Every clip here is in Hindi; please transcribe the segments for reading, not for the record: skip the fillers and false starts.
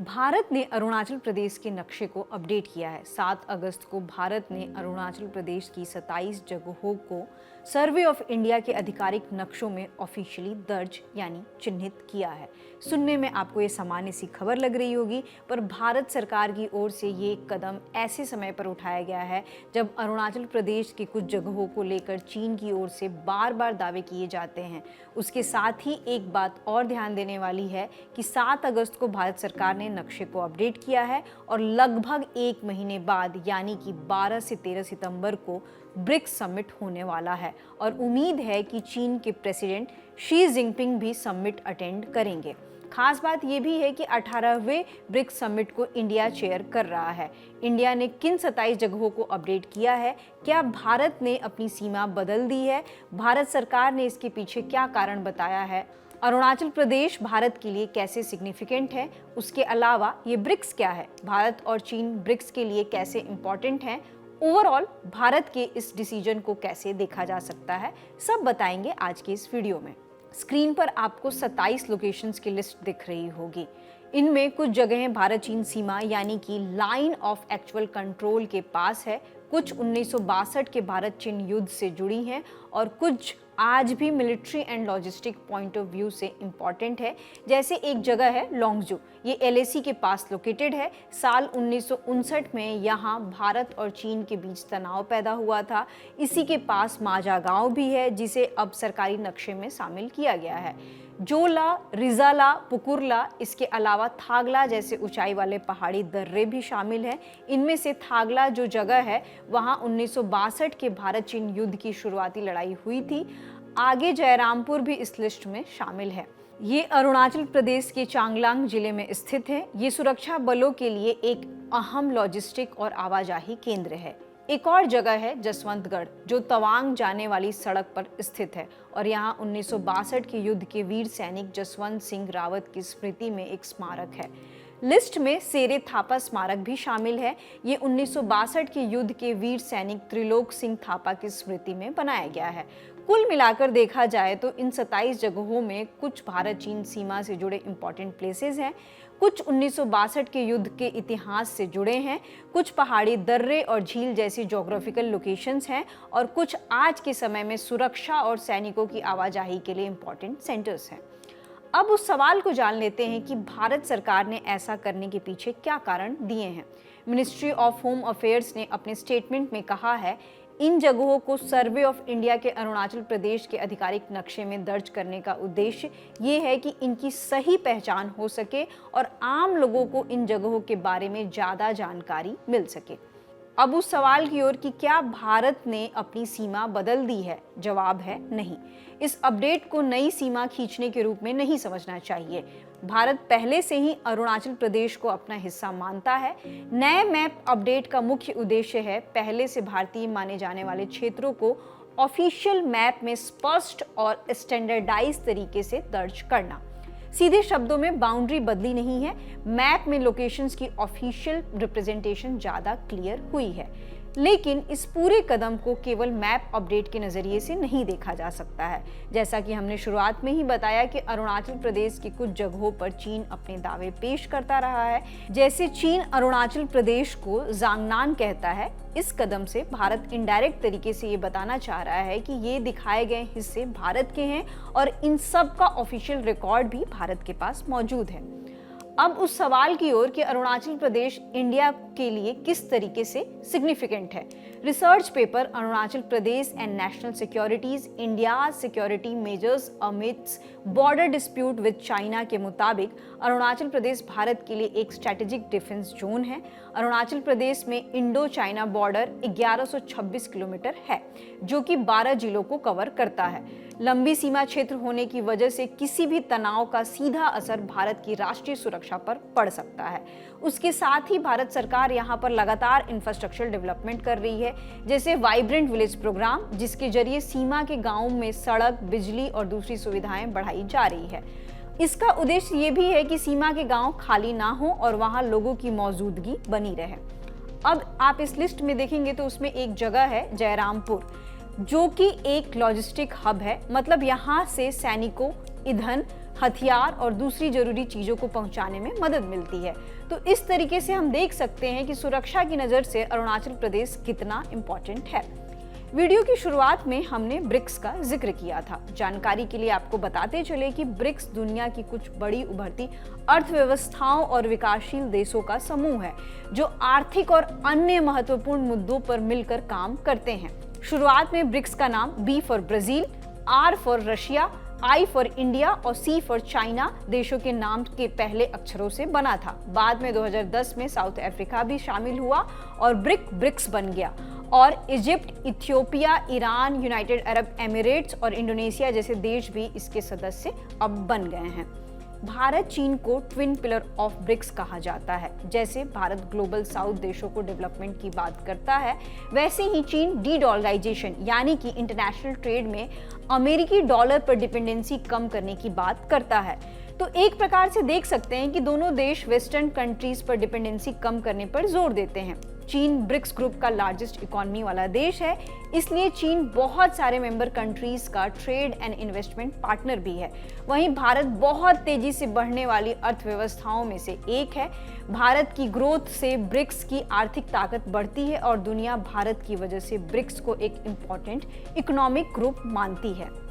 भारत ने अरुणाचल प्रदेश के नक्शे को अपडेट किया है। 7 अगस्त को भारत ने अरुणाचल प्रदेश की 27 जगहों को सर्वे ऑफ इंडिया के आधिकारिक नक्शों में ऑफिशियली दर्ज यानी चिन्हित किया है। सुनने में आपको ये सामान्य सी खबर लग रही होगी, पर भारत सरकार की ओर से ये कदम ऐसे समय पर उठाया गया है जब अरुणाचल प्रदेश की कुछ जगहों को लेकर चीन की ओर से बार बार दावे किए जाते हैं। उसके साथ ही एक बात और ध्यान देने वाली है कि 7 अगस्त को भारत सरकार ने नक्शे को अपडेट किया है और लगभग 1 महीने बाद यानी कि 12 से 13 सितंबर को ब्रिक्स समिट होने वाला है और उम्मीद है कि चीन के प्रेसिडेंट शी जिनपिंग भी समिट अटेंड करेंगे। खास बात यह भी है कि 18वें ब्रिक्स समिट को इंडिया चेयर कर रहा है। इंडिया ने किन 27 जगहों को अपडेट किया है? क्या भारत ने अपनी सीमा बदल दी है? भारत सरकार ने इसके पीछे क्या कारण बताया है? अरुणाचल प्रदेश भारत के लिए कैसे सिग्निफिकेंट है? उसके अलावा ये ब्रिक्स क्या है? भारत और चीन ब्रिक्स के लिए कैसे इंपॉर्टेंट हैं? ओवरऑल भारत के इस डिसीजन को कैसे देखा जा सकता है, सब बताएंगे आज के इस वीडियो में। स्क्रीन पर आपको 27 लोकेशंस की लिस्ट दिख रही होगी। इनमें कुछ जगहें भारत चीन सीमा यानी कि लाइन ऑफ एक्चुअल कंट्रोल के पास है, कुछ 1962 के भारत चीन युद्ध से जुड़ी हैं और कुछ आज भी military and logistic point of view से इम्पॉर्टेंट है। जैसे एक जगह है लोंगजू, ये एलएसी के पास लोकेटेड है। साल 1959 में यहाँ भारत और चीन के बीच तनाव पैदा हुआ था। इसी के पास माजा गांव भी है जिसे अब सरकारी नक्शे में शामिल किया गया है। जोला, रिजाला, पुकुरला, इसके अलावा थागला जैसे ऊंचाई वाले पहाड़ी दर्रे भी शामिल हैं। इनमें से थागला जो जगह है वहाँ 1962 के भारत चीन युद्ध की शुरुआती लड़ाई हुई थी। आगे जयरामपुर भी इस लिस्ट में शामिल है। ये अरुणाचल प्रदेश के चांगलांग जिले में स्थित है। ये सुरक्षा बलों के लिए एक अहम लॉजिस्टिक और आवाजाही केंद्र है। एक और जगह है जसवंतगढ़ जो तवांग जाने वाली सड़क पर स्थित है और यहाँ 1962 के युद्ध के वीर सैनिक जसवंत सिंह रावत की स्मृति में एक स्मारक है। लिस्ट में सेरे थापा स्मारक भी शामिल है। ये 1962 के युद्ध के वीर सैनिक त्रिलोक सिंह थापा की स्मृति में बनाया गया है। कुल मिलाकर देखा जाए तो इन 27 जगहों में कुछ भारत चीन सीमा से जुड़े इंपॉर्टेंट प्लेसेस हैं, कुछ 1962 के युद्ध के इतिहास से जुड़े हैं, कुछ पहाड़ी दर्रे और झील जैसी ज्योग्राफिकल लोकेशंस हैं और कुछ आज के समय में सुरक्षा और सैनिकों की आवाजाही के लिए इंपॉर्टेंट सेंटर्स हैं। अब उस सवाल को जान लेते हैं कि भारत सरकार ने ऐसा करने के पीछे क्या कारण दिए हैं। मिनिस्ट्री ऑफ होम अफेयर्स ने अपने स्टेटमेंट में कहा है, इन जगहों को सर्वे ऑफ इंडिया के अरुणाचल प्रदेश के आधिकारिक नक्शे में दर्ज करने का उद्देश्य ये है कि इनकी सही पहचान हो सके और आम लोगों को इन जगहों के बारे में ज़्यादा जानकारी मिल सके। अब उस सवाल की ओर कि क्या भारत ने अपनी सीमा बदल दी है? जवाब है नहीं। इस अपडेट को नई सीमा खींचने के रूप में नहीं समझना चाहिए। भारत पहले से ही अरुणाचल प्रदेश को अपना हिस्सा मानता है। नए मैप अपडेट का मुख्य उद्देश्य है पहले से भारतीय माने जाने वाले क्षेत्रों को ऑफिशियल मैप में स्पष्ट और स्टैंडर्डाइज तरीके से दर्ज करना। सीधे शब्दों में बाउंड्री बदली नहीं है, मैप में लोकेशंस की ऑफिशियल रिप्रेजेंटेशन ज़्यादा क्लियर हुई है। लेकिन इस पूरे कदम को केवल मैप अपडेट के नज़रिए से नहीं देखा जा सकता है। जैसा कि हमने शुरुआत में ही बताया कि अरुणाचल प्रदेश की कुछ जगहों पर चीन अपने दावे पेश करता रहा है। जैसे चीन अरुणाचल प्रदेश को जांगनान कहता है। इस कदम से भारत इनडायरेक्ट तरीके से ये बताना चाह रहा है कि ये दिखाए गए हिस्से भारत के हैं और इन सब का ऑफिशियल रिकॉर्ड भी भारत के पास मौजूद है। अब उस सवाल की ओर कि अरुणाचल प्रदेश इंडिया के लिए किस तरीके से सिग्निफिकेंट है। Research paper Arunachal Pradesh and national securities India security measures amidst border dispute with China के मुताबिक अरुणाचल प्रदेश भारत के लिए एक स्ट्रैटेजिक डिफेंस जोन है। अरुणाचल प्रदेश में इंडो चाइना बॉर्डर 1126 किलोमीटर है जो कि 12 जिलों को कवर करता है। लंबी सीमा क्षेत्र होने की वजह से किसी भी तनाव का सीधा असर भारत की राष्ट्रीय सुरक्षा पर पड़ सकता है। उसके साथ ही भारत सरकार यहाँ पर लगातार इंफ्रास्ट्रक्चर डेवलपमेंट कर रही है, जैसे वाइब्रेंट विलेज प्रोग्राम जिसके जरिए सीमा के गांवों में सड़क, बिजली और दूसरी सुविधाएं बढ़ाई जा रही है। इसका उद्देश्य ये भी है कि सीमा के गांव खाली ना हो और वहां लोगों की मौजूदगी बनी रहे। अब आप इस लिस्ट में देखेंगे तो उसमें एक जगह है जयरामपुर जो कि एक लॉजिस्टिक हब है। मतलब यहाँ से सैनिकों, ईंधन, हथियार और दूसरी जरूरी चीजों को पहुंचाने में मदद मिलती है। तो इस तरीके से हम देख सकते हैं कि सुरक्षा की नजर से अरुणाचल प्रदेश कितना इम्पोर्टेंट है। वीडियो की शुरुआत में हमने ब्रिक्स का जिक्र किया था। जानकारी के लिए आपको बताते चले कि ब्रिक्स दुनिया की कुछ बड़ी उभरती अर्थव्यवस्थाओं और विकासशील देशों का समूह है जो आर्थिक और अन्य महत्वपूर्ण मुद्दों पर मिलकर काम करते हैं। शुरुआत में ब्रिक्स का नाम B for Brazil, R for Russia, I for India और C फॉर चाइना देशों के नाम के पहले अक्षरों से बना था। बाद में 2010 में साउथ अफ्रीका भी शामिल हुआ और ब्रिक्स बन गया और Egypt, Ethiopia, Iran, United Arab Emirates और इंडोनेशिया जैसे देश भी इसके सदस्य अब बन गए हैं। भारत चीन को ट्विन पिलर ऑफ ब्रिक्स कहा जाता है। जैसे भारत ग्लोबल साउथ देशों को डेवलपमेंट की बात करता है, वैसे ही चीन डी-डॉलराइजेशन यानी कि इंटरनेशनल ट्रेड में अमेरिकी डॉलर पर डिपेंडेंसी कम करने की बात करता है। तो एक प्रकार से देख सकते हैं कि दोनों देश वेस्टर्न कंट्रीज पर डिपेंडेंसी कम करने पर जोर देते हैं। चीन ब्रिक्स ग्रुप का लार्जेस्ट इकोनॉमी वाला देश है, इसलिए चीन बहुत सारे मेंबर कंट्रीज का ट्रेड एंड इन्वेस्टमेंट पार्टनर भी है। वहीं भारत बहुत तेजी से बढ़ने वाली अर्थव्यवस्थाओं में से एक है। भारत की ग्रोथ से ब्रिक्स की आर्थिक ताकत बढ़ती है और दुनिया भारत की वजह से ब्रिक्स को एक इम्पॉर्टेंट इकोनॉमिक ग्रुप मानती है।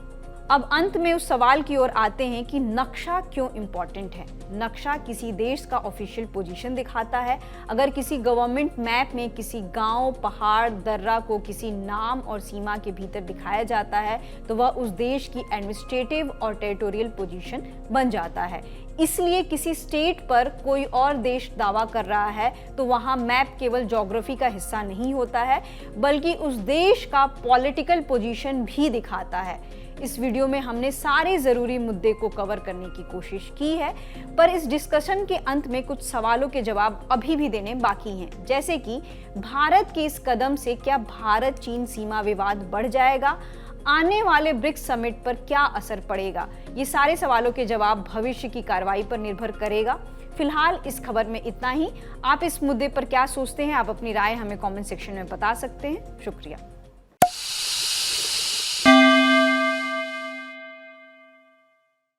अब अंत में उस सवाल की ओर आते हैं कि नक्शा क्यों इम्पोर्टेंट है। नक्शा किसी देश का ऑफिशियल पोजीशन दिखाता है। अगर किसी गवर्नमेंट मैप में किसी गांव, पहाड़, दर्रा को किसी नाम और सीमा के भीतर दिखाया जाता है तो वह उस देश की एडमिनिस्ट्रेटिव और टेरिटोरियल पोजीशन बन जाता है। इसलिए किसी स्टेट पर कोई और देश दावा कर रहा है तो वहां मैप केवल ज्योग्राफी का हिस्सा नहीं होता है बल्कि उस देश का पॉलिटिकल पोजीशन भी दिखाता है। इस वीडियो में हमने सारे जरूरी मुद्दे को कवर करने की कोशिश की है, पर इस डिस्कशन के अंत में कुछ सवालों के जवाब अभी भी देने बाकी हैं। जैसे कि भारत के इस कदम से क्या भारत चीन सीमा विवाद बढ़ जाएगा? आने वाले ब्रिक्स समिट पर क्या असर पड़ेगा? ये सारे सवालों के जवाब भविष्य की कार्रवाई पर निर्भर करेगा। फिलहाल इस खबर में इतना ही। आप इस मुद्दे पर क्या सोचते हैं? आप अपनी राय हमें कमेंट सेक्शन में बता सकते हैं। शुक्रिया।